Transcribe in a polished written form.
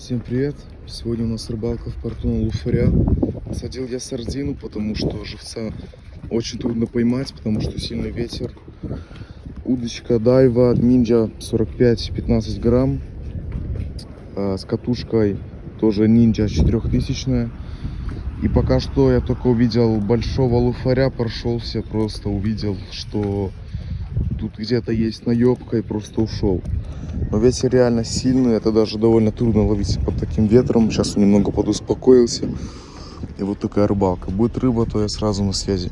Всем привет! Сегодня у нас рыбалка в порту на Луфаря. Садил я сардину, потому что живца очень трудно поймать, потому что сильный ветер. Удочка Дайва Ninja 45-15 грамм. С катушкой тоже Ninja 4000. И пока что я только увидел большого луфаря, прошелся, просто увидел, что тут где-то есть наебка, и просто ушел. Но ветер реально сильный, это даже довольно трудно ловить под таким ветром. Сейчас он немного подуспокоился. И вот такая рыбалка. Будет рыба, то я сразу на связи.